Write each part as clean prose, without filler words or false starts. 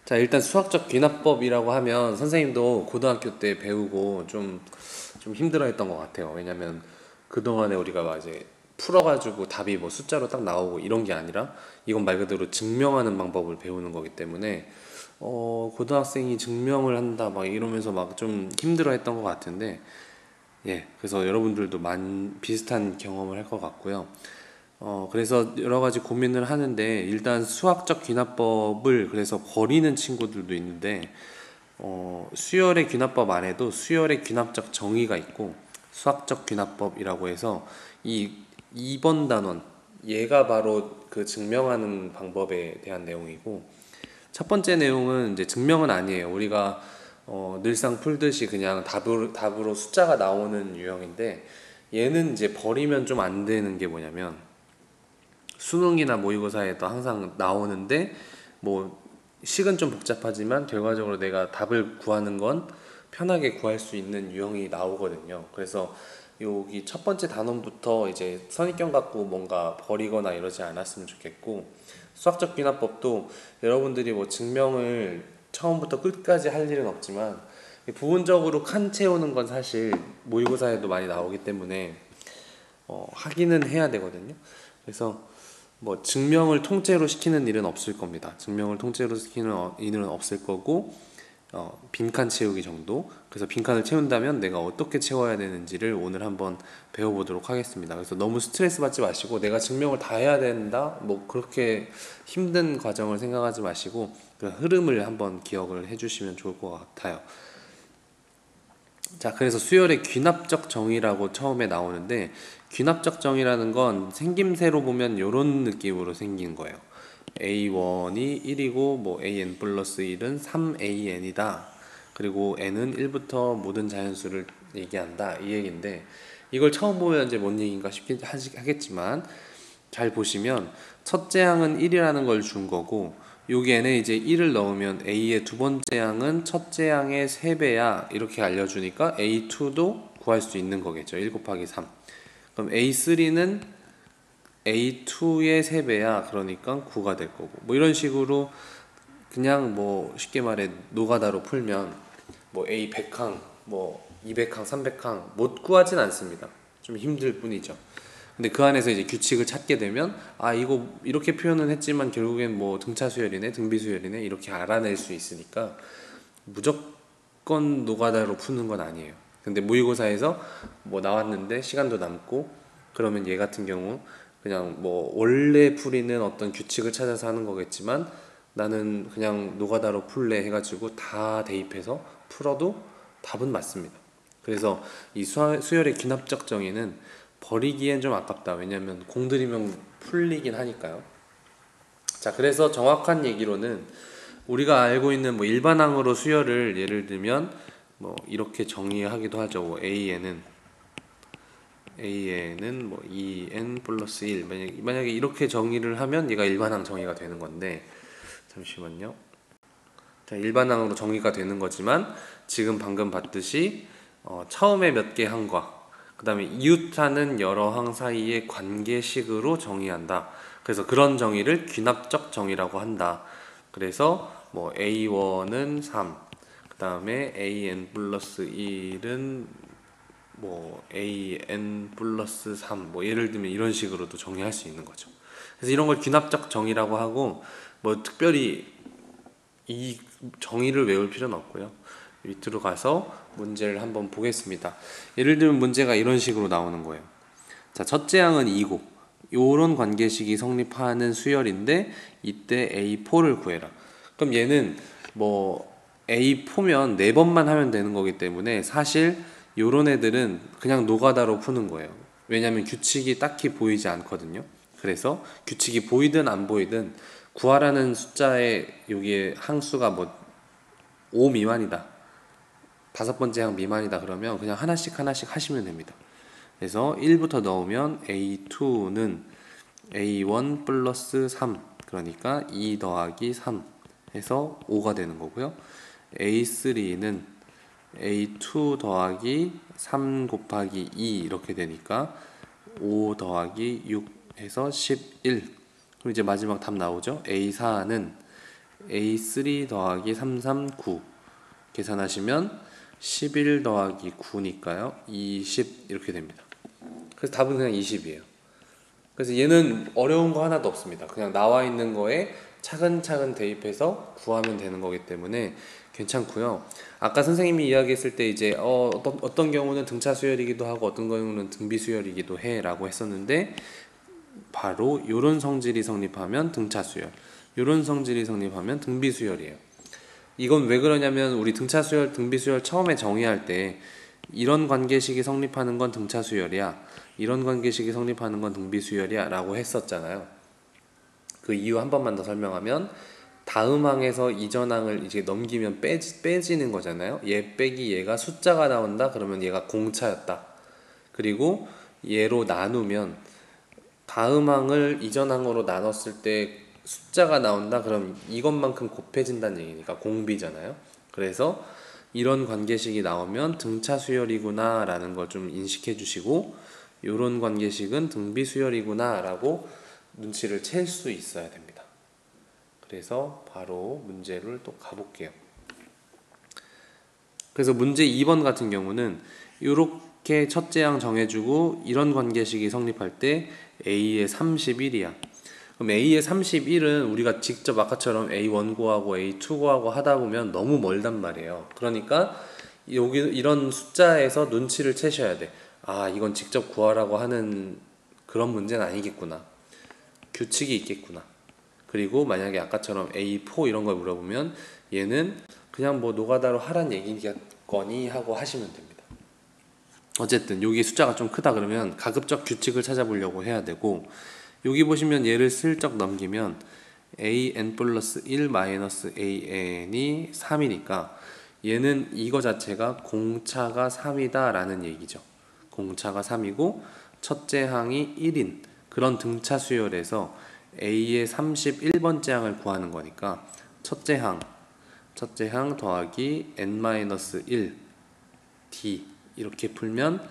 자, 일단 수학적 귀납법이라고 하면 선생님도 고등학교 때 배우고 좀 힘들어했던 것 같아요. 왜냐면 그동안에 우리가 막 이제 풀어가지고 답이 뭐 숫자로 딱 나오고 이런 게 아니라 이건 말 그대로 증명하는 방법을 배우는 거기 때문에 고등학생이 증명을 한다 막 이러면서 막 좀 힘들어했던 것 같은데, 예, 그래서 여러분들도 비슷한 경험을 할 것 같고요. 그래서 여러 가지 고민을 하는데, 일단 수학적 귀납법을 그래서 버리는 친구들도 있는데, 수열의 귀납법 안에도 수열의 귀납적 정의가 있고, 수학적 귀납법이라고 해서 이 2번 단원, 얘가 바로 그 증명하는 방법에 대한 내용이고, 첫 번째 내용은 이제 증명은 아니에요. 우리가 늘상 풀듯이 그냥 답으로 숫자가 나오는 유형인데, 얘는 이제 버리면 좀 안 되는 게 뭐냐면, 수능이나 모의고사에도 항상 나오는데 뭐 식은 좀 복잡하지만 결과적으로 내가 답을 구하는 건 편하게 구할 수 있는 유형이 나오거든요. 그래서 여기 첫 번째 단원부터 이제 선입견 갖고 뭔가 버리거나 이러지 않았으면 좋겠고, 수학적 귀납법도 여러분들이 뭐 증명을 처음부터 끝까지 할 일은 없지만 부분적으로 칸 채우는 건 사실 모의고사에도 많이 나오기 때문에 하기는 해야 되거든요. 그래서 뭐 증명을 통째로 시키는 일은 없을 겁니다. 증명을 통째로 시키는 일은 없을 거고, 빈칸 채우기 정도. 그래서 빈칸을 채운다면 내가 어떻게 채워야 되는지를 오늘 한번 배워보도록 하겠습니다. 그래서 너무 스트레스 받지 마시고 내가 증명을 다 해야 된다 뭐 그렇게 힘든 과정을 생각하지 마시고 그 흐름을 한번 기억을 해주시면 좋을 것 같아요. 자, 그래서 수열의 귀납적 정의라고 처음에 나오는데, 귀납적 정의라는 건 생김새로 보면 이런 느낌으로 생긴 거예요. A1이 1이고 뭐 AN 플러스 1은 3AN이다. 그리고 N은 1부터 모든 자연수를 얘기한다. 이 얘기인데, 이걸 처음 보면 이제 뭔 얘기인가 싶긴 하겠지만, 잘 보시면 첫째 항은 1이라는 걸 준 거고, 여기에는 이제 1을 넣으면 A의 두 번째 항은 첫째 항의 3배야 이렇게 알려주니까 A2도 구할 수 있는 거겠죠. 1 곱하기 3. 그럼 A3는 A2의 3배야 그러니까 9가 될 거고, 뭐 이런 식으로 그냥 뭐 쉽게 말해 노가다로 풀면 뭐 A 100항 뭐 200항 300항 못 구하진 않습니다. 좀 힘들 뿐이죠. 근데 그 안에서 이제 규칙을 찾게 되면 아 이거 이렇게 표현은 했지만 결국엔 뭐 등차 수열이네 등비 수열이네 이렇게 알아낼 수 있으니까 무조건 노가다로 푸는 건 아니에요. 근데 모의고사에서 뭐 나왔는데 시간도 남고 그러면 얘 같은 경우 그냥 뭐 원래 풀이는 어떤 규칙을 찾아서 하는 거겠지만 나는 그냥 노가다로 풀래 해가지고 다 대입해서 풀어도 답은 맞습니다. 그래서 이 수열의 귀납적 정의는 버리기엔 좀 아깝다. 왜냐면 공들이면 풀리긴 하니까요. 자, 그래서 정확한 얘기로는 우리가 알고 있는 뭐 일반항으로 수열을 예를 들면 뭐 이렇게 정의하기도 하죠. 뭐 A에는 뭐 2n 플러스 1 만약에 이렇게 정의를 하면 얘가 일반항 정의가 되는 건데, 잠시만요. 자, 일반항으로 정의가 되는 거지만 지금 방금 봤듯이 처음에 몇 개 항과 그 다음에 이웃하는 여러 항 사이의 관계식으로 정의한다. 그래서 그런 정의를 귀납적 정의라고 한다. 그래서 뭐 A1은 3, 그 다음에 AN 플러스 1은 뭐 AN 플러스 3, 뭐 예를 들면 이런 식으로도 정의할 수 있는 거죠. 그래서 이런 걸 귀납적 정의라고 하고, 뭐 특별히 이 정의를 외울 필요는 없고요. 밑으로 가서 문제를 한번 보겠습니다. 예를 들면 문제가 이런 식으로 나오는 거예요. 자, 첫째 항은 2고 요런 관계식이 성립하는 수열인데 이때 A4를 구해라. 그럼 얘는 뭐 A4면 4번만 하면 되는 거기 때문에 사실 요런 애들은 그냥 노가다로 푸는 거예요. 왜냐면 규칙이 딱히 보이지 않거든요. 그래서 규칙이 보이든 안 보이든 구하라는 숫자에 여기에 항수가 뭐 5 미만이다, 다섯 번째 항 미만이다 그러면 그냥 하나씩 하나씩 하시면 됩니다. 그래서 1부터 넣으면 A2는 A1 플러스 3, 그러니까 2 더하기 3 해서 5가 되는 거고요. A3는 A2 더하기 3 곱하기 2 이렇게 되니까 5 더하기 6 해서 11. 그럼 이제 마지막 답 나오죠. A4는 A3 더하기 339 계산하시면 11 더하기 9니까요 20 이렇게 됩니다. 그래서 답은 그냥 20이에요. 그래서 얘는 어려운 거 하나도 없습니다. 그냥 나와 있는 거에 차근차근 대입해서 구하면 되는 거기 때문에 괜찮고요. 아까 선생님이 이야기했을 때 이제 어떤 경우는 등차 수열이기도 하고 어떤 경우는 등비 수열이기도 해라고 했었는데, 바로 요런 성질이 성립하면 등차 수열, 요런 성질이 성립하면 등비 수열이에요. 이건 왜 그러냐면 우리 등차 수열, 등비 수열 처음에 정의할 때 이런 관계식이 성립하는 건 등차 수열이야, 이런 관계식이 성립하는 건 등비 수열이야 라고 했었잖아요. 그 이유 한 번만 더 설명하면, 다음 항에서 이전 항을 이제 넘기면 빼지는 거잖아요. 얘 빼기 얘가 숫자가 나온다 그러면 얘가 공차였다. 그리고 얘로 나누면 다음 항을 이전 항으로 나눴을 때 숫자가 나온다 그럼 이것만큼 곱해진다는 얘기니까 공비잖아요. 그래서 이런 관계식이 나오면 등차 수열이구나 라는 걸 좀 인식해 주시고, 이런 관계식은 등비 수열이구나 라고 눈치를 챌 수 있어야 됩니다. 그래서 바로 문제를 또 가볼게요. 그래서 문제 2번 같은 경우는 이렇게 첫째 항 정해주고 이런 관계식이 성립할 때 A의 31이야. 그럼 A의 31은 우리가 직접 아까처럼 A1 구하고 A2 구하고 하다 보면 너무 멀단 말이에요. 그러니까 여기 이런 숫자에서 눈치를 채셔야 돼. 아, 이건 직접 구하라고 하는 그런 문제는 아니겠구나. 규칙이 있겠구나. 그리고 만약에 아까처럼 A4 이런 걸 물어보면 얘는 그냥 뭐 노가다로 하란 얘기겠거니 하고 하시면 됩니다. 어쨌든 여기 숫자가 좀 크다 그러면 가급적 규칙을 찾아보려고 해야 되고, 여기 보시면 얘를 슬쩍 넘기면 an 플러스 1 마이너스 an이 3이니까 얘는 이거 자체가 공차가 3이다 라는 얘기죠. 공차가 3이고 첫째 항이 1인 그런 등차 수열에서 A의 31번째 항을 구하는 거니까 첫째 항 더하기 n-1 d 이렇게 풀면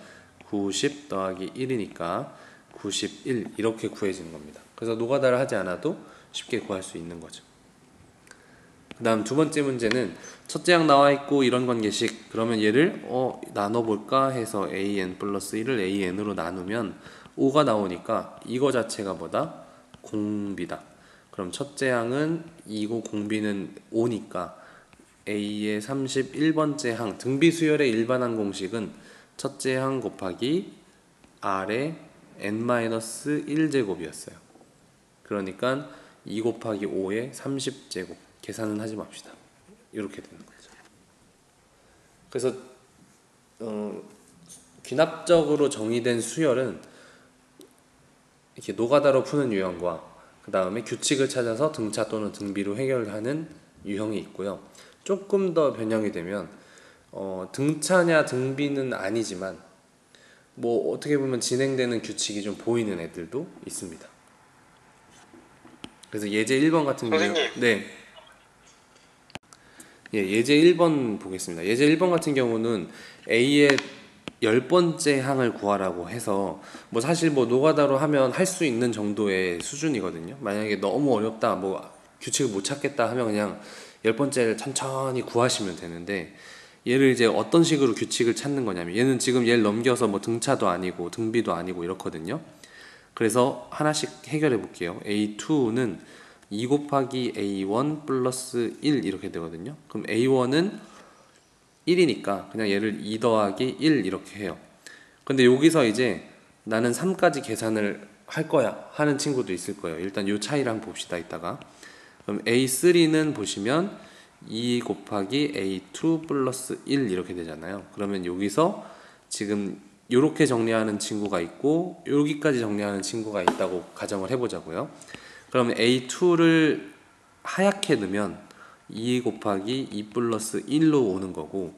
90 더하기 1이니까 91 이렇게 구해지는 겁니다. 그래서 노가다를 하지 않아도 쉽게 구할 수 있는 거죠. 그 다음 두 번째 문제는 첫째 항 나와 있고 이런 관계식, 그러면 얘를 나눠볼까 해서 an 플러스 1을 an으로 나누면 5가 나오니까 이거 자체가 뭐다? 공비다. 그럼 첫째 항은 2고 공비는 5니까 A의 31번째 항 등비 수열의 일반항 공식은 첫째 항 곱하기 R의 n-1제곱이었어요. 그러니까 2 곱하기 5의 30제곱 계산은 하지 맙시다. 이렇게 되는 거죠. 그래서 귀납적으로 정의된 수열은 이렇게 노가다로 푸는 유형과 그 다음에 규칙을 찾아서 등차 또는 등비로 해결하는 유형이 있고요. 조금 더 변형이 되면 등차냐 등비는 아니지만 뭐 어떻게 보면 진행되는 규칙이 좀 보이는 애들도 있습니다. 그래서 예제 1번 같은 경우 네. 예제 1번 보겠습니다. 예제 1번 같은 경우는 A의 10번째 항을 구하라고 해서 뭐 사실 뭐 노가다로 하면 할 수 있는 정도의 수준이거든요. 만약에 너무 어렵다, 뭐 규칙을 못 찾겠다 하면 그냥 10번째를 천천히 구하시면 되는데, 얘를 이제 어떤 식으로 규칙을 찾는 거냐면, 얘는 지금 얘를 넘겨서 뭐 등차도 아니고 등비도 아니고 이렇거든요. 그래서 하나씩 해결해 볼게요. A2는 2 곱하기 A1 플러스 1 이렇게 되거든요. 그럼 A1은 1이니까 그냥 얘를 2 더하기 1 이렇게 해요. 근데 여기서 이제 나는 3까지 계산을 할 거야 하는 친구도 있을 거예요. 일단 요 차이를 한번 봅시다 이따가. 그럼 A3는 보시면 2 곱하기 A2 플러스 1 이렇게 되잖아요. 그러면 여기서 지금 이렇게 정리하는 친구가 있고 여기까지 정리하는 친구가 있다고 가정을 해보자고요. 그러면 A2를 하얗게 넣으면 2 곱하기 2 플러스 1로 오는 거고,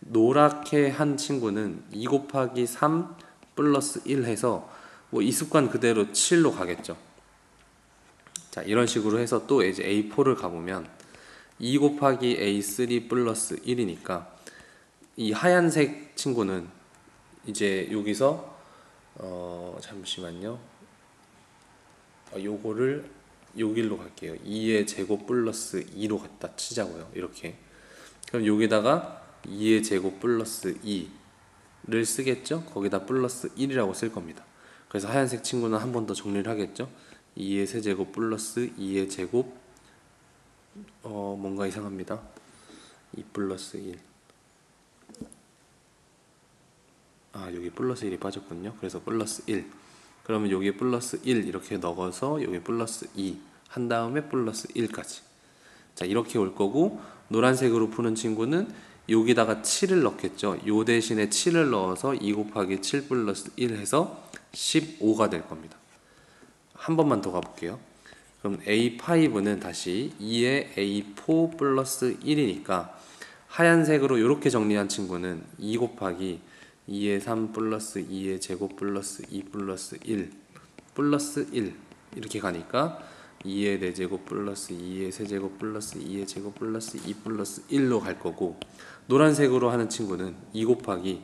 노랗게 한 친구는 2 곱하기 3 플러스 1 해서 뭐 이 습관 그대로 7로 가겠죠. 자, 이런 식으로 해서 또 이제 A4를 가보면 2 곱하기 A3 플러스 1이니까 이 하얀색 친구는 이제 여기서 잠시만요. 요거를 여기로 갈게요. 2의 제곱 플러스 2로 갖다 치자고요. 이렇게. 그럼 여기다가 2의 제곱 플러스 2를 쓰겠죠? 거기다 플러스 1이라고 쓸 겁니다. 그래서 하얀색 친구는 한 번 더 정리를 하겠죠? 2의 세제곱 플러스 2의 제곱 뭔가 이상합니다. 2 플러스 1. 여기 플러스 1이 빠졌군요. 그래서 플러스 1. 그러면 여기에 플러스 1 이렇게 넣어서 여기 플러스 2 한 다음에 플러스 1까지. 자, 이렇게 올 거고, 노란색으로 푸는 친구는 여기다가 7을 넣겠죠. 요 대신에 7을 넣어서 2 곱하기 7 플러스 1 해서 15가 될 겁니다. 한 번만 더 가볼게요. 그럼 A5는 다시 2의 A4 플러스 1이니까 하얀색으로 이렇게 정리한 친구는 2 곱하기 2의 3 플러스 2의 제곱 플러스 2 플러스 1 플러스 1 이렇게 가니까 2의 4제곱 플러스 2의 세제곱 플러스 2의 제곱 플러스 2 플러스 1로 갈 거고, 노란색으로 하는 친구는 2 곱하기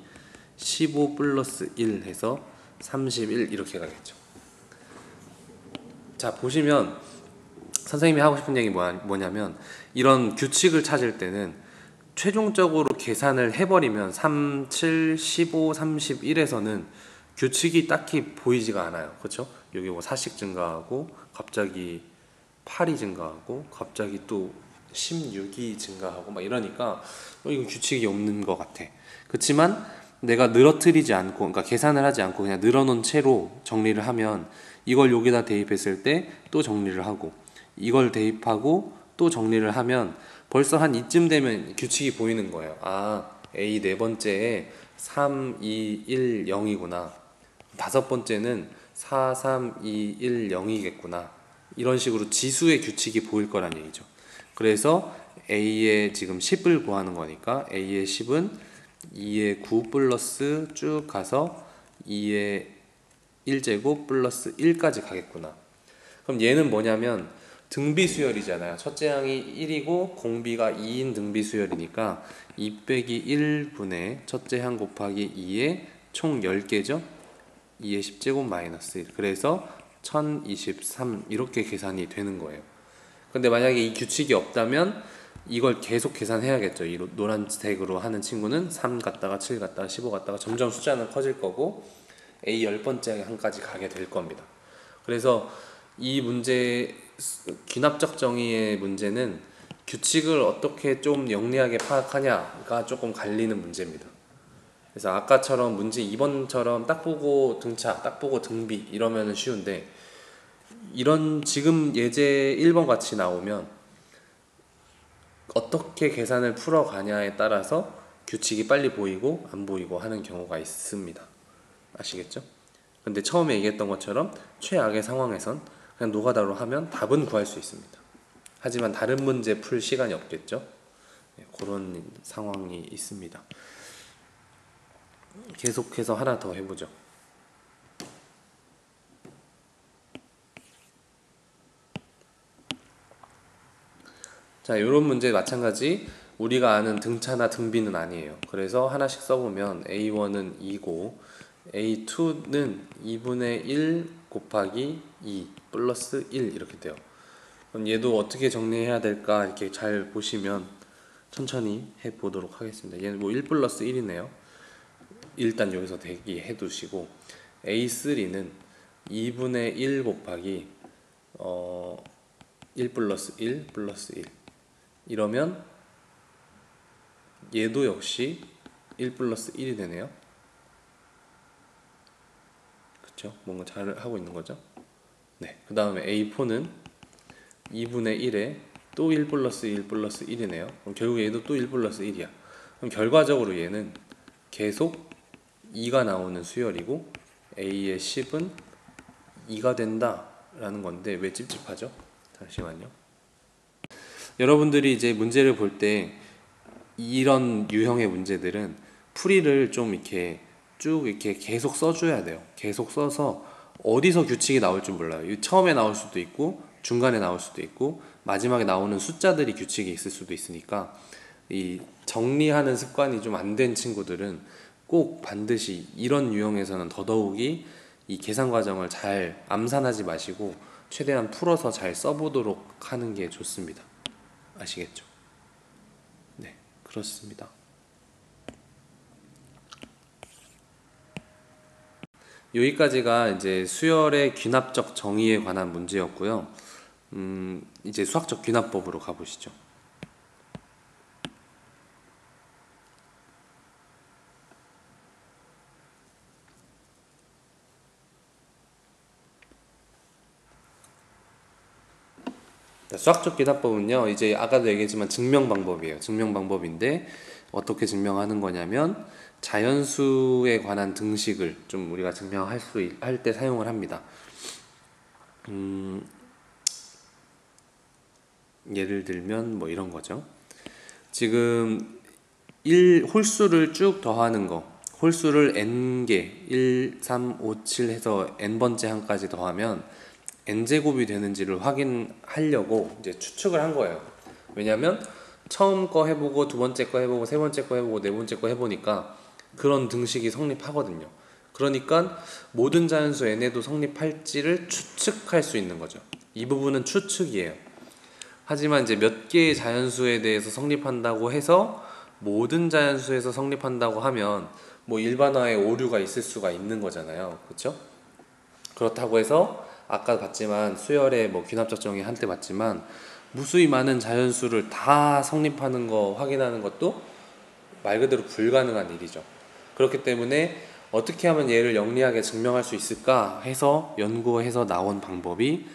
15 플러스 1 해서 31 이렇게 가겠죠. 자, 보시면 선생님이 하고 싶은 얘기 뭐냐면, 이런 규칙을 찾을 때는 최종적으로 계산을 해버리면 3, 7, 15, 31에서는 규칙이 딱히 보이지가 않아요. 그렇죠? 여기 뭐 4씩 증가하고 갑자기 8이 증가하고 갑자기 또 16이 증가하고 막 이러니까 이거 규칙이 없는 것 같아. 그렇지만 내가 늘어뜨리지 않고, 그러니까 계산을 하지 않고 그냥 늘어놓은 채로 정리를 하면, 이걸 여기다 대입했을 때 또 정리를 하고, 이걸 대입하고 또 정리를 하면 벌써 한 이쯤 되면 규칙이 보이는 거예요. A 네 번째에 3, 2, 1, 0이구나. 다섯 번째는 4, 3, 2, 1, 0이겠구나. 이런 식으로 지수의 규칙이 보일 거란 얘기죠. 그래서 A의 지금 10을 구하는 거니까 A의 10은 2의 9 플러스 쭉 가서 2의 1제곱 플러스 1까지 가겠구나. 그럼 얘는 뭐냐면 등비수열이잖아요. 첫째 항이 1이고 공비가 2인 등비수열이니까 2 빼기 1분의 첫째 항 곱하기 2의 총 10개죠. 2의 10제곱 마이너스 1. 그래서 1023 이렇게 계산이 되는 거예요. 근데 만약에 이 규칙이 없다면 이걸 계속 계산해야겠죠. 이 노란색으로 하는 친구는 3 갔다가 7 갔다가 15 갔다가 점점 숫자는 커질 거고 A 10번째 항까지 가게 될 겁니다. 그래서 이 문제, 귀납적 정의의 문제는 규칙을 어떻게 좀 영리하게 파악하냐가 조금 갈리는 문제입니다. 그래서 아까처럼 문제 2번처럼 딱 보고 등차, 딱 보고 등비 이러면 쉬운데, 이런 지금 예제 1번 같이 나오면 어떻게 계산을 풀어가냐에 따라서 규칙이 빨리 보이고 안 보이고 하는 경우가 있습니다. 아시겠죠? 근데 처음에 얘기했던 것처럼 최악의 상황에선 그냥 노가다로 하면 답은 구할 수 있습니다. 하지만 다른 문제 풀 시간이 없겠죠? 그런 상황이 있습니다. 계속해서 하나 더 해보죠. 자, 이런 문제 마찬가지 우리가 아는 등차나 등비는 아니에요. 그래서 하나씩 써보면 A1은 2고 A2는 2분의 1 곱하기 2 플러스 1 이렇게 돼요. 그럼 얘도 어떻게 정리해야 될까 이렇게 잘 보시면 천천히 해보도록 하겠습니다. 얘는 뭐 1 플러스 1이네요. 일단 여기서 대기해 두시고, A3는 2분의 1 곱하기 1 플러스 1 플러스 1 이러면 얘도 역시 1 플러스 1이 되네요. 그쵸? 뭔가 잘 하고 있는 거죠? 네. 그 다음에 A4는 2분의 1에 또 1 플러스 1 플러스 1이네요. 그럼 결국 얘도 또 1 플러스 1이야. 그럼 결과적으로 얘는 계속 2가 나오는 수열이고 A의 10은 2가 된다 라는 건데 왜 찝찝하죠? 잠시만요. 여러분들이 이제 문제를 볼 때 이런 유형의 문제들은 풀이를 좀 이렇게 쭉 이렇게 계속 써줘야 돼요. 계속 써서 어디서 규칙이 나올 줄 몰라요. 처음에 나올 수도 있고 중간에 나올 수도 있고 마지막에 나오는 숫자들이 규칙이 있을 수도 있으니까 이 정리하는 습관이 좀 안 된 친구들은 꼭 반드시 이런 유형에서는 더더욱이 이 계산 과정을 잘 암산하지 마시고 최대한 풀어서 잘 써보도록 하는 게 좋습니다. 아시겠죠? 네, 그렇습니다. 여기까지가 이제 수열의 귀납적 정의에 관한 문제였고요. 이제 수학적 귀납법으로 가보시죠. 수학적 귀납법은요, 이제 아까도 얘기했지만 증명 방법이에요. 증명 방법인데 어떻게 증명하는 거냐면 자연수에 관한 등식을 좀 우리가 증명할 할 때 사용을 합니다. 예를 들면 뭐 이런 거죠. 지금 홀수를 쭉 더하는 거, 홀수를 n개, 1, 3, 5, 7 해서 n번째 항까지 더하면 n제곱이 되는지를 확인하려고 이제 추측을 한 거예요. 왜냐면 처음 거 해보고 두 번째 거 해보고 세 번째 거 해보고 네 번째 거 해보니까 그런 등식이 성립하거든요. 그러니까 모든 자연수 n에도 성립할지를 추측할 수 있는 거죠. 이 부분은 추측이에요. 하지만 이제 몇 개의 자연수에 대해서 성립한다고 해서 모든 자연수에서 성립한다고 하면 뭐 일반화에 오류가 있을 수가 있는 거잖아요. 그렇죠? 그렇다고 해서 아까 봤지만 수열의 뭐 귀납적 정의 한때 봤지만 무수히 많은 자연수를 다 성립하는 거 확인하는 것도 말 그대로 불가능한 일이죠. 그렇기 때문에 어떻게 하면 얘를 영리하게 증명할 수 있을까 해서 연구해서 나온 방법이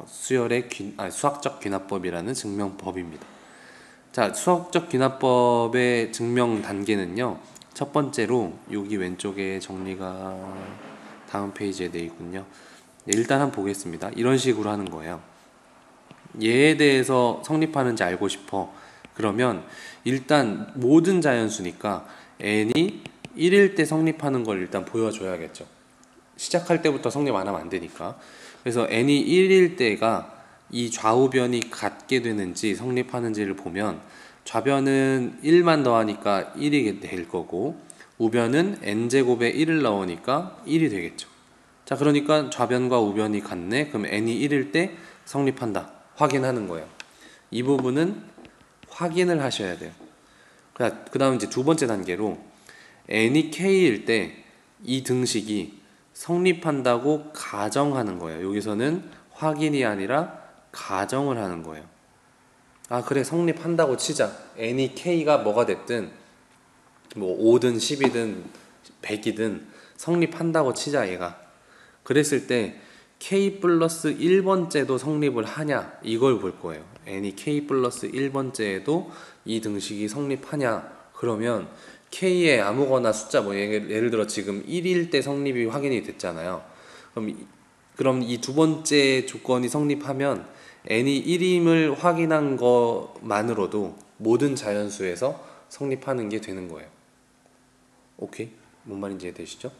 수열의 수학적 귀납법이라는 증명법입니다. 자, 수학적 귀납법의 증명 단계는요. 첫 번째로 여기 왼쪽에 정리가 다음 페이지에 되어 있군요. 네, 일단 한번 보겠습니다. 이런 식으로 하는 거예요. 얘에 대해서 성립하는지 알고 싶어. 그러면 일단 모든 자연수니까 n이 1일 때 성립하는 걸 일단 보여줘야겠죠. 시작할 때부터 성립 안 하면 안 되니까. 그래서 n이 1일 때가 이 좌우변이 같게 되는지 성립하는지를 보면 좌변은 1만 더하니까 1이 될 거고 우변은 n제곱에 1을 넣으니까 1이 되겠죠. 자, 그러니까 좌변과 우변이 같네. 그럼 n이 1일 때 성립한다. 확인하는 거예요. 이 부분은 확인을 하셔야 돼요. 그 다음 이제 두 번째 단계로 n이 k일 때 이 등식이 성립한다고 가정하는 거예요. 여기서는 확인이 아니라 가정을 하는 거예요. 아, 그래, 성립한다고 치자. n이 k가 뭐가 됐든 뭐 5든 10이든 100이든 성립한다고 치자, 얘가. 그랬을 때 k 플러스 1번째도 성립을 하냐, 이걸 볼 거예요. n이 k 플러스 1번째에도 이 등식이 성립하냐. 그러면 k의 아무거나 숫자, 뭐 예를 들어 지금 1일 때 성립이 확인이 됐잖아요. 그럼 이 두 번째 조건이 성립하면 n이 1임을 확인한 것만으로도 모든 자연수에서 성립하는 게 되는 거예요. 오케이? 뭔 말인지 이해되시죠?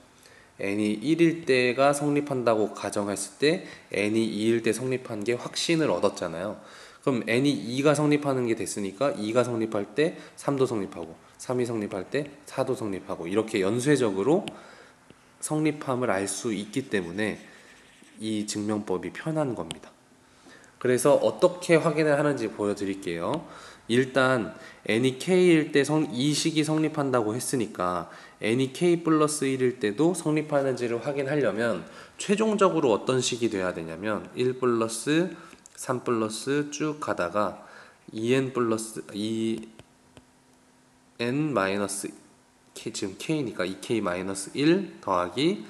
n이 1일 때가 성립한다고 가정했을 때 n이 2일 때 성립한 게 확신을 얻었잖아요. 그럼 n이 2가 성립하는 게 됐으니까 2가 성립할 때 3도 성립하고 3이 성립할 때 4도 성립하고 이렇게 연쇄적으로 성립함을 알 수 있기 때문에 이 증명법이 편한 겁니다. 그래서 어떻게 확인을 하는지 보여드릴게요. 일단 n이 k일 때 이 식이 성립한다고 했으니까 n이 k 플러스 1일 때도 성립하는지를 확인하려면 최종적으로 어떤 식이 돼야 되냐면 1 플러스 3 플러스 쭉 가다가 2n 플러스 2n 마이너스 지금 k니까 2k 마이너스 1 더하기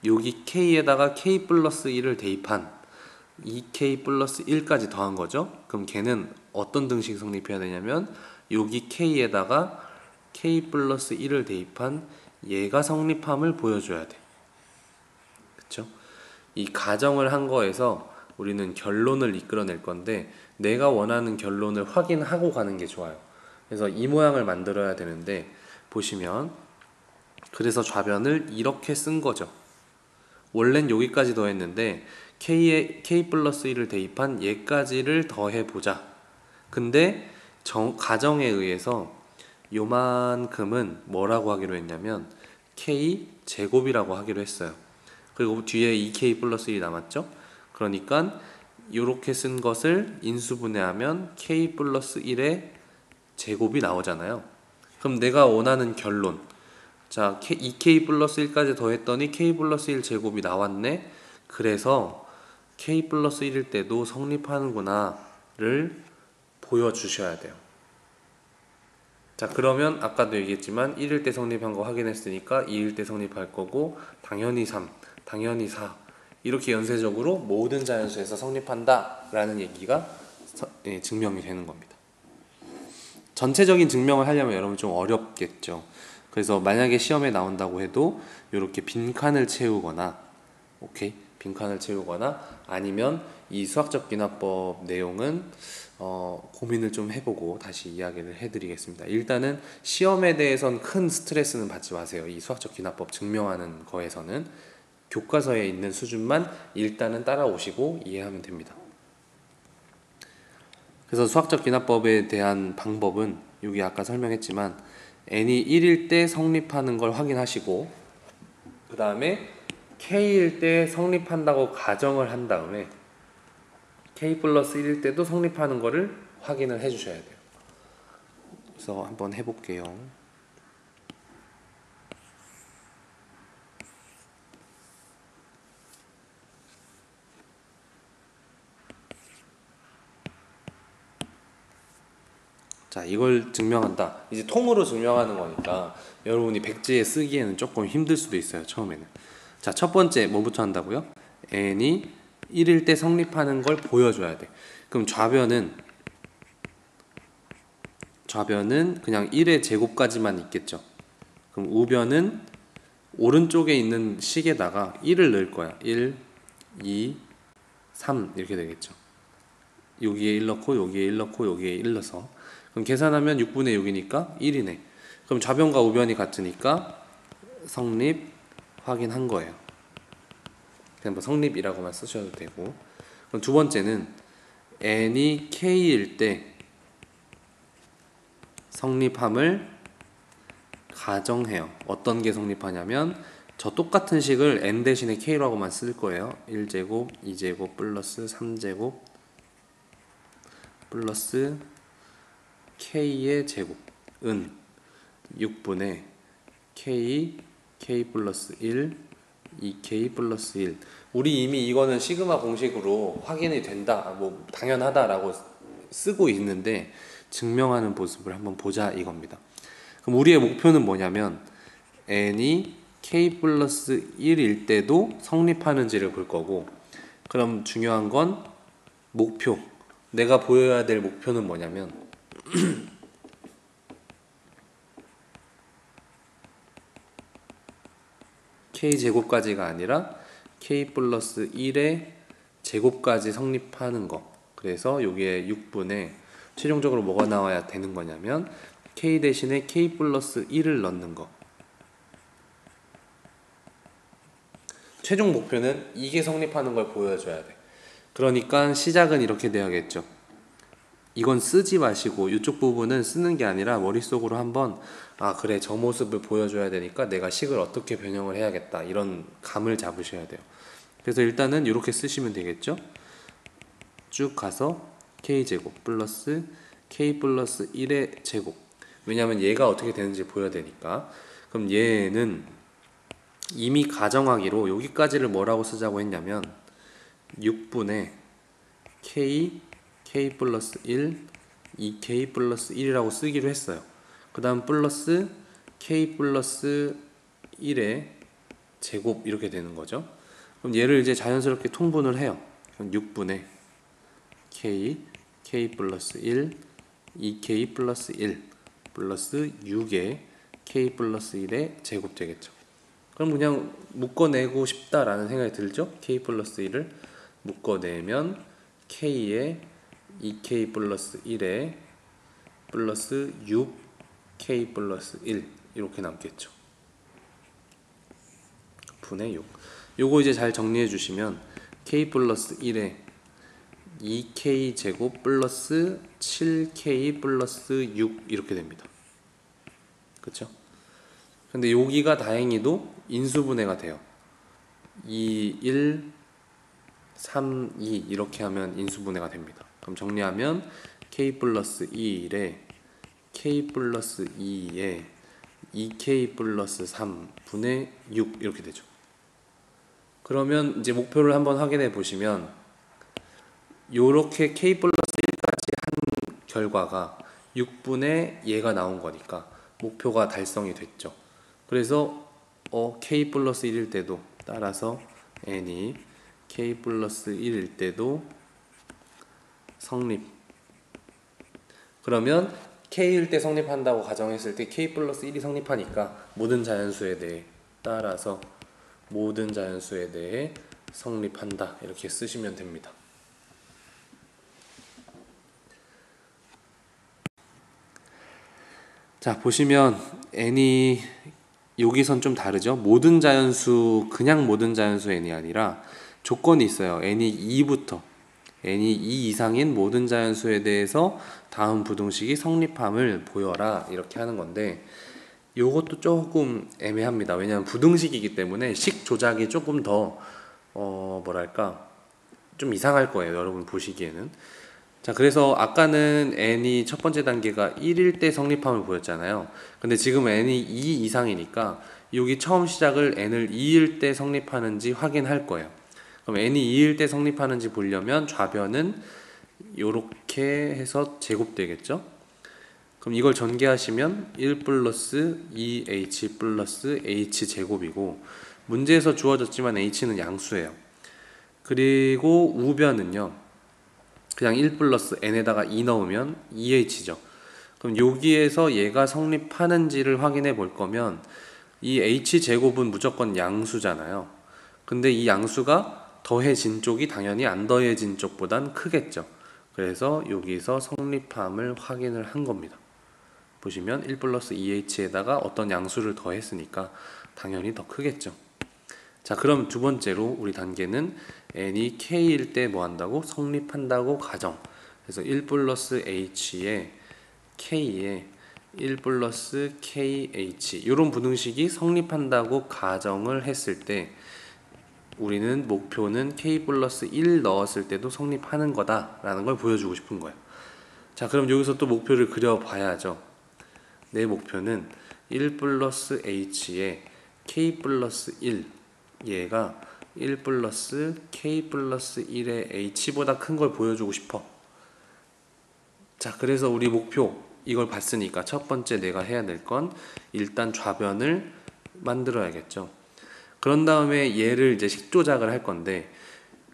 여기 k에다가 k 플러스 1을 대입한 2k 플러스 1까지 더한 거죠. 그럼 걔는 어떤 등식이 성립해야 되냐면 여기 k에다가 k 플러스 1을 대입한 얘가 성립함을 보여줘야 돼. 그쵸? 이 가정을 한 거에서 우리는 결론을 이끌어낼 건데 내가 원하는 결론을 확인하고 가는 게 좋아요. 그래서 이 모양을 만들어야 되는데 보시면 그래서 좌변을 이렇게 쓴 거죠. 원래는 여기까지 더했는데 k 플러스 1을 대입한 얘까지를 더해보자. 근데 가정에 의해서 요만큼은 뭐라고 하기로 했냐면 k 제곱이라고 하기로 했어요. 그리고 뒤에 2k 플러스 1이 남았죠. 그러니까 이렇게 쓴 것을 인수분해하면 k 플러스 1의 제곱이 나오잖아요. 그럼 내가 원하는 결론, 자 2k 플러스 1까지 더했더니 k 플러스 1 제곱이 나왔네. 그래서 k 플러스 1일 때도 성립하는구나 를 보여주셔야 돼요. 자 그러면 아까도 얘기했지만 1일 때 성립한 거 확인했으니까 2일 때 성립할 거고, 당연히 3, 당연히 4, 이렇게 연쇄적으로 모든 자연수에서 성립한다 라는 얘기가 증명이 되는 겁니다. 전체적인 증명을 하려면 여러분 좀 어렵겠죠. 그래서 만약에 시험에 나온다고 해도 이렇게 빈칸을 채우거나, 오케이? 빈칸을 채우거나 아니면 이 수학적 귀납법 내용은 고민을 좀 해보고 다시 이야기를 해드리겠습니다. 일단은 시험에 대해서는 큰 스트레스는 받지 마세요. 이 수학적 귀납법 증명하는 거에서는 교과서에 있는 수준만 일단은 따라오시고 이해하면 됩니다. 그래서 수학적 귀납법에 대한 방법은 여기 아까 설명했지만 n이 1일 때 성립하는 걸 확인하시고, 그 다음에 k일 때 성립한다고 가정을 한 다음에 k 플러스 1일 때도 성립하는 거를 확인을 해 주셔야 돼요. 그래서 한번 해볼게요. 자, 이걸 증명한다. 이제 통으로 증명하는 거니까 여러분이 백지에 쓰기에는 조금 힘들 수도 있어요, 처음에는. 자, 첫 번째 뭐부터 한다고요? n이 1일 때 성립하는 걸 보여줘야 돼. 그럼 좌변은 그냥 1의 제곱까지만 있겠죠. 그럼 우변은 오른쪽에 있는 식에다가 1을 넣을 거야. 1, 2, 3 이렇게 되겠죠. 여기에 1 넣고 여기에 1 넣고 여기에 1 넣어서, 그럼 계산하면 6분의 6이니까 1이네. 그럼 좌변과 우변이 같으니까 성립 확인한 거예요. 그냥 뭐 성립이라고만 쓰셔도 되고. 그럼 두 번째는 n이 k일 때 성립함을 가정해요. 어떤 게 성립하냐면 저 똑같은 식을 n 대신에 k라고만 쓸 거예요. 1제곱, 2제곱, 플러스 3제곱, 플러스 k의 제곱은 6분의 k 플러스 1, 2k 플러스 1. 우리 이미 이거는 시그마 공식으로 확인이 된다, 뭐 당연하다라고 쓰고 있는데 증명하는 모습을 한번 보자 이겁니다. 그럼 우리의 목표는 뭐냐면 n이 k 플러스 1일 때도 성립하는지를 볼 거고, 그럼 중요한 건 목표, 내가 보여야 될 목표는 뭐냐면 k제곱까지가 아니라 k 플러스 1의 제곱까지 성립하는 거. 그래서 여기에 6분의 최종적으로 뭐가 나와야 되는 거냐면 k 대신에 k 플러스 1을 넣는 거. 최종 목표는 이게 성립하는 걸 보여줘야 돼. 그러니까 시작은 이렇게 돼야겠죠. 이건 쓰지 마시고 이쪽 부분은 쓰는 게 아니라 머릿속으로 한번 그래 저 모습을 보여줘야 되니까 내가 식을 어떻게 변형을 해야겠다, 이런 감을 잡으셔야 돼요. 그래서 일단은 이렇게 쓰시면 되겠죠. 쭉 가서 k제곱 플러스 k 플러스 1의 제곱. 왜냐하면 얘가 어떻게 되는지 보여야 되니까. 그럼 얘는 이미 가정하기로 여기까지를 뭐라고 쓰자고 했냐면 6분의 k 플러스 1, 2k 플러스 1이라고 쓰기로 했어요. 그 다음 플러스 k 플러스 1의 제곱 이렇게 되는 거죠. 그럼 얘를 이제 자연스럽게 통분을 해요. 그럼 6분의 k 플러스 1, 2k 플러스 1 플러스 6의 k 플러스 1의 제곱 되겠죠. 그럼 그냥 묶어내고 싶다라는 생각이 들죠? k 플러스 1을 묶어내면 k의 2k 플러스 1에 플러스 6k 플러스 1 이렇게 남겠죠. 분의 6. 요거 이제 잘 정리해 주시면 k 플러스 1에 2k 제곱 플러스 7k 플러스 6 이렇게 됩니다. 그쵸? 근데 여기가 다행히도 인수분해가 돼요. 2, 1, 3, 2 이렇게 하면 인수분해가 됩니다. 그럼 정리하면 k 플러스 2에 k 플러스 2에 2k 플러스 3분의 6 이렇게 되죠. 그러면 이제 목표를 한번 확인해 보시면 요렇게 k 플러스 1까지 한 결과가 6분의 얘가 나온 거니까 목표가 달성이 됐죠. 그래서 k 플러스 1일 때도 따라서 n이 k 플러스 1일 때도 성립. 그러면 k일 때 성립한다고 가정했을 때 k 플러스 1이 성립하니까 모든 자연수에 대해 따라서 모든 자연수에 대해 성립한다 이렇게 쓰시면 됩니다. 자, 보시면 n이 여기선 좀 다르죠. 모든 자연수, 그냥 모든 자연수 n이 아니라 조건이 있어요. n이 2부터 n이 2 이상인 모든 자연수에 대해서 다음 부등식이 성립함을 보여라 이렇게 하는 건데 요것도 조금 애매합니다. 왜냐하면 부등식이기 때문에 식 조작이 조금 더 뭐랄까 좀 이상할 거예요. 여러분 보시기에는. 자, 그래서 아까는 n이 첫 번째 단계가 1일 때 성립함을 보였잖아요. 근데 지금 n이 2 이상이니까 여기 처음 시작을 n을 2일 때 성립하는지 확인할 거예요. 그럼 n이 2일 때 성립하는지 보려면 좌변은 요렇게 해서 제곱되겠죠. 그럼 이걸 전개하시면 1 플러스 2h 플러스 h 제곱이고 문제에서 주어졌지만 h는 양수예요. 그리고 우변은요 그냥 1 플러스 n에다가 2 넣으면 2h죠. 그럼 여기에서 얘가 성립하는지를 확인해 볼 거면 이 h제곱은 무조건 양수잖아요. 근데 이 양수가 더해진 쪽이 당연히 안 더해진 쪽보단 크겠죠. 그래서 여기서 성립함을 확인을 한 겁니다. 보시면 1 플러스 2h에다가 어떤 양수를 더했으니까 당연히 더 크겠죠. 자, 그럼 두 번째로 우리 단계는 n이 k일 때 뭐 한다고? 성립한다고 가정. 그래서 1 플러스 h에 k에 1 플러스 kh 이런 부등식이 성립한다고 가정을 했을 때 우리는 목표는 k 플러스 1 넣었을 때도 성립하는 거다라는 걸 보여주고 싶은 거예요. 자, 그럼 여기서 또 목표를 그려봐야죠. 내 목표는 1 플러스 h에 k 플러스 1 얘가 1 플러스 k 플러스 1의 h보다 큰 걸 보여주고 싶어. 자, 그래서 우리 목표 이걸 봤으니까 첫 번째 내가 해야 될 건 일단 좌변을 만들어야겠죠. 그런 다음에 얘를 이제 식조작을 할 건데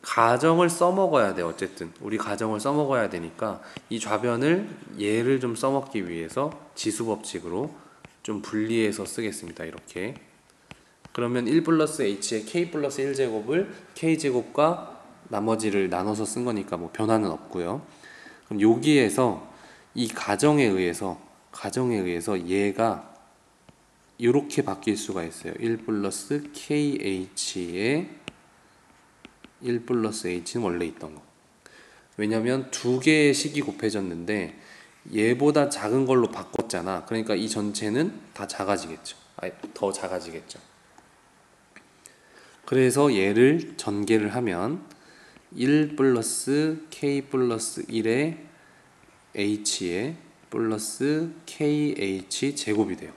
가정을 써먹어야 돼. 어쨌든 우리 가정을 써먹어야 되니까 이 좌변을 얘를 좀 써먹기 위해서 지수법칙으로 좀 분리해서 쓰겠습니다. 이렇게. 그러면 1 플러스 h의 k 플러스 1제곱을 k제곱과 나머지를 나눠서 쓴 거니까 뭐 변화는 없고요. 그럼 여기에서 이 가정에 의해서 얘가 이렇게 바뀔 수가 있어요. 1 플러스 kh에 1 플러스 h는 원래 있던 거. 왜냐면 두 개의 식이 곱해졌는데 얘보다 작은 걸로 바꿨잖아. 그러니까 이 전체는 다 작아지겠죠. 더 작아지겠죠. 그래서 얘를 전개를 하면 1 플러스 k 플러스 1의 h에 플러스 kh 제곱이 돼요.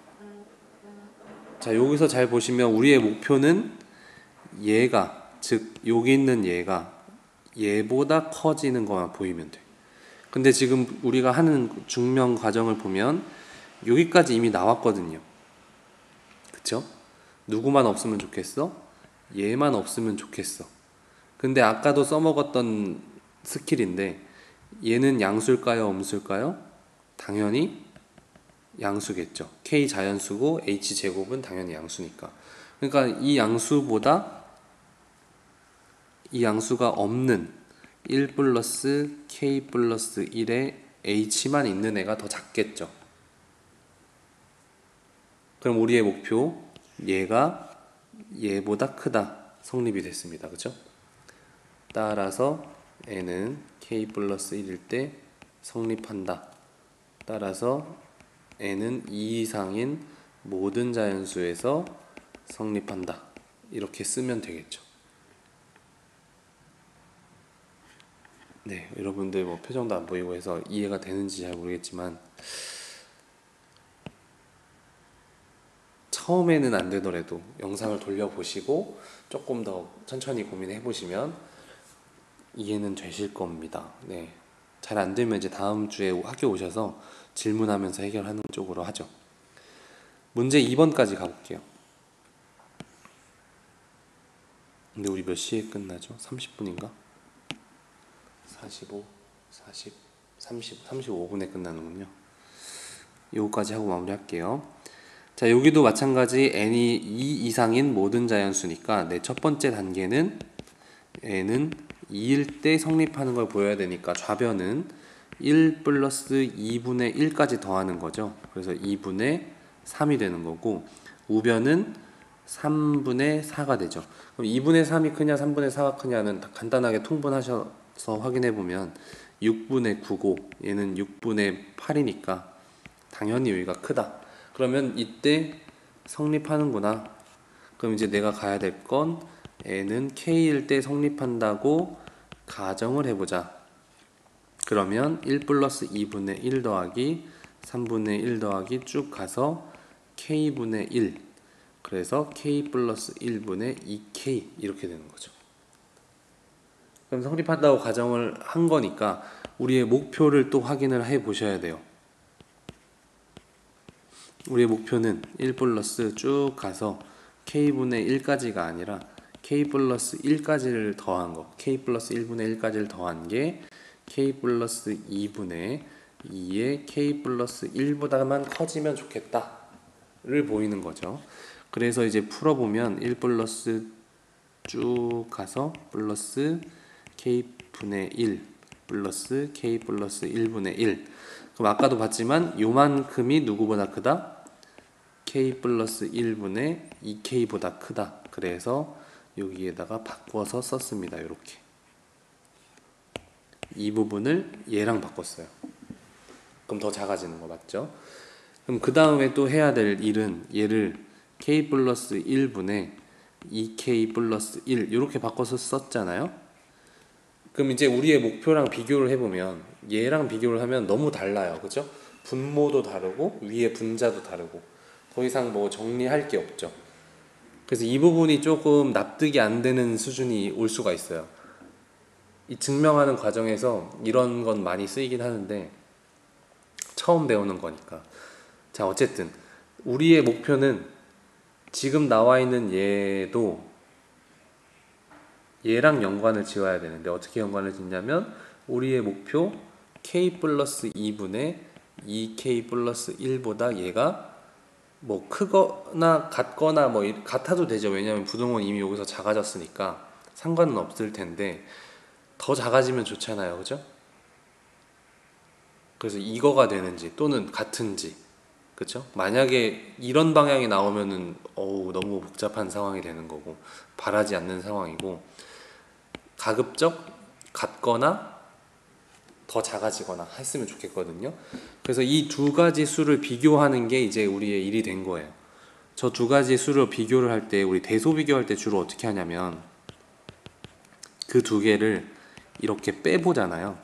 자, 여기서 잘 보시면 우리의 목표는 얘가, 즉 여기 있는 얘보다 커지는 것만 보이면 돼. 근데 지금 우리가 하는 증명 과정을 보면 여기까지 이미 나왔거든요. 그쵸? 누구만 없으면 좋겠어? 얘만 없으면 좋겠어. 근데 아까도 써먹었던 스킬인데 얘는 양수일까요? 음수일까요? 당연히 양수겠죠. k 자연수고 h 제곱은 당연히 양수니까. 그러니까 이 양수가 없는 1 플러스 k 플러스 1에 h만 있는 애가 더 작겠죠. 그럼 우리의 목표 얘가 얘보다 크다 성립이 됐습니다. 그쵸? 따라서 n은 k 플러스 1일 때 성립한다. 따라서 n은 2 이상인 모든 자연수에서 성립한다. 이렇게 쓰면 되겠죠. 네, 여러분들 뭐 표정도 안 보이고 해서 이해가 되는지 잘 모르겠지만 처음에는 안 되더라도 영상을 돌려보시고 조금 더 천천히 고민해 보시면 이해는 되실 겁니다. 네. 잘 안 되면 이제 다음 주에 학교 오셔서 질문하면서 해결하는 쪽으로 하죠. 문제 2번까지 가볼게요. 근데 우리 몇 시에 끝나죠? 30분인가? 45, 40, 30, 35분에 끝나는군요. 요거까지 하고 마무리할게요. 자, 여기도 마찬가지 n이 2 이상인 모든 자연수니까 내 첫 번째 단계는 n은 2일 때 성립하는 걸 보여야 되니까 좌변은 1 플러스 2분의 1까지 더하는 거죠. 그래서 2분의 3이 되는 거고 우변은 3분의 4가 되죠. 그럼 2분의 3이 크냐 3분의 4가 크냐는 간단하게 통분하셔서 확인해 보면 6분의 9고 얘는 6분의 8이니까 당연히 여기가 크다. 그러면 이때 성립하는구나. 그럼 이제 내가 가야 될 건 n은 k일 때 성립한다고 가정을 해보자. 그러면 1 플러스 2분의 1 더하기 3분의 1 더하기 쭉 가서 k분의 1 그래서 k 플러스 1분의 2k 이렇게 되는 거죠. 그럼 성립한다고 가정을 한 거니까 우리의 목표를 또 확인을 해 보셔야 돼요. 우리의 목표는 1 플러스 쭉 가서 k분의 1까지가 아니라 k 플러스 1까지를 더한 거 k 플러스 1분의 1까지를 더한 게 k 플러스 2분의 2의 k 플러스 1보다만 커지면 좋겠다 를 보이는 거죠. 그래서 이제 풀어보면 1 플러스 쭉 가서 플러스 k분의 1 플러스 k 플러스 1분의 1 그럼 아까도 봤지만 요만큼이 누구보다 크다? k 플러스 1분의 2k보다 크다. 그래서 여기에다가 바꿔서 썼습니다. 이렇게 이 부분을 얘랑 바꿨어요. 그럼 더 작아지는 거 맞죠? 그럼 그 다음에 또 해야 될 일은 얘를 k 플러스 1분의 2k 플러스 1 이렇게 바꿔서 썼잖아요. 그럼 이제 우리의 목표랑 비교를 해보면 얘랑 비교를 하면 너무 달라요. 그죠? 분모도 다르고 위에 분자도 다르고 더 이상 뭐 정리할 게 없죠. 그래서 이 부분이 조금 납득이 안 되는 수준이 올 수가 있어요. 이 증명하는 과정에서 이런 건 많이 쓰이긴 하는데 처음 배우는 거니까. 자, 어쨌든 우리의 목표는 지금 나와 있는 얘도 얘랑 연관을 지어야 되는데 어떻게 연관을 짓냐면 우리의 목표 k 플러스 2분의 2k 플러스 1보다 얘가 뭐 크거나 같거나 뭐 같아도 되죠. 왜냐하면 부동은 이미 여기서 작아졌으니까 상관은 없을 텐데 더 작아지면 좋잖아요. 그죠? 그래서 이거가 되는지 또는 같은지 그쵸? 만약에 이런 방향이 나오면은 어우 너무 복잡한 상황이 되는 거고 바라지 않는 상황이고 가급적 같거나 더 작아지거나 했으면 좋겠거든요. 그래서 이 두 가지 수를 비교하는 게 이제 우리의 일이 된 거예요. 저 두 가지 수를 비교를 할 때 우리 대소 비교할 때 주로 어떻게 하냐면 그 두 개를 이렇게 빼보잖아요.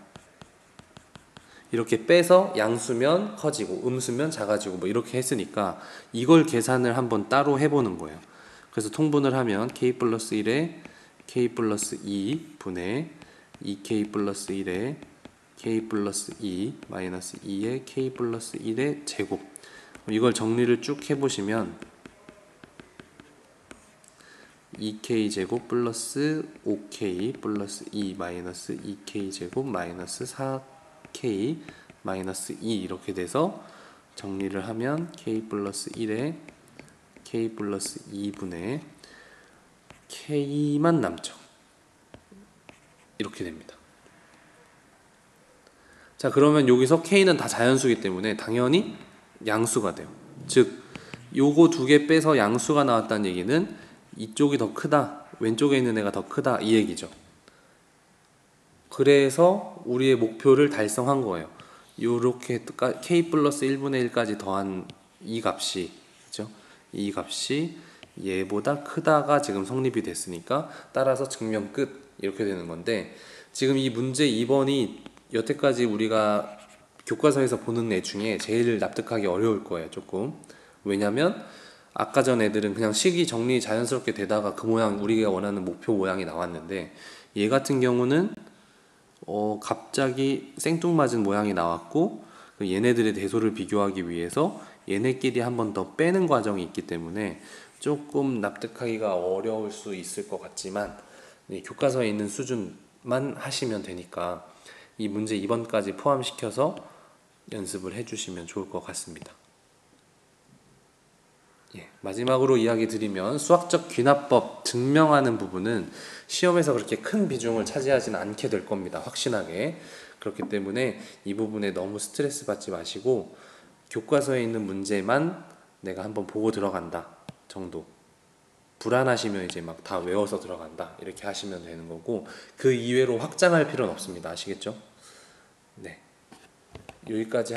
이렇게 빼서 양수면 커지고 음수면 작아지고 뭐 이렇게 했으니까 이걸 계산을 한번 따로 해보는 거예요. 그래서 통분을 하면 k 플러스 1에 k 플러스 2 분의 2k 플러스 1에 k 플러스 2 마이너스 2에 k 플러스 1의 제곱 이걸 정리를 쭉 해보시면 2k 제곱 플러스 5k 플러스 2 마이너스 2k 제곱 마이너스 4k 마이너스 2 이렇게 돼서 정리를 하면 k 플러스 1에 k 플러스 2분의 k만 남죠. 이렇게 됩니다. 자, 그러면 여기서 k는 다 자연수이기 때문에 당연히 양수가 돼요. 즉 요거 두 개 빼서 양수가 나왔다는 얘기는 이쪽이 더 크다, 왼쪽에 있는 애가 더 크다 이 얘기죠. 그래서 우리의 목표를 달성한 거예요. 요렇게 k 플러스 1분의 1까지 더한 이 값이 그죠? 이 값이 얘보다 크다가 지금 성립이 됐으니까 따라서 증명 끝 이렇게 되는 건데 지금 이 문제 2번이 여태까지 우리가 교과서에서 보는 애 중에 제일 납득하기 어려울 거예요, 조금. 왜냐면 아까 전 애들은 그냥 식이 정리 자연스럽게 되다가 그 모양, 우리가 원하는 목표 모양이 나왔는데, 얘 같은 경우는 갑자기 생뚱맞은 모양이 나왔고, 얘네들의 대소를 비교하기 위해서 얘네끼리 한 번 더 빼는 과정이 있기 때문에 조금 납득하기가 어려울 수 있을 것 같지만, 교과서에 있는 수준만 하시면 되니까 이 문제 2번까지 포함시켜서 연습을 해주시면 좋을 것 같습니다. 마지막으로 이야기 드리면, 수학적 귀납법 증명하는 부분은 시험에서 그렇게 큰 비중을 차지하지는 않게 될 겁니다. 확신하게. 그렇기 때문에 이 부분에 너무 스트레스 받지 마시고, 교과서에 있는 문제만 내가 한번 보고 들어간다 정도. 불안하시면 이제 막 다 외워서 들어간다 이렇게 하시면 되는 거고, 그 이외로 확장할 필요는 없습니다. 아시겠죠? 네, 여기까지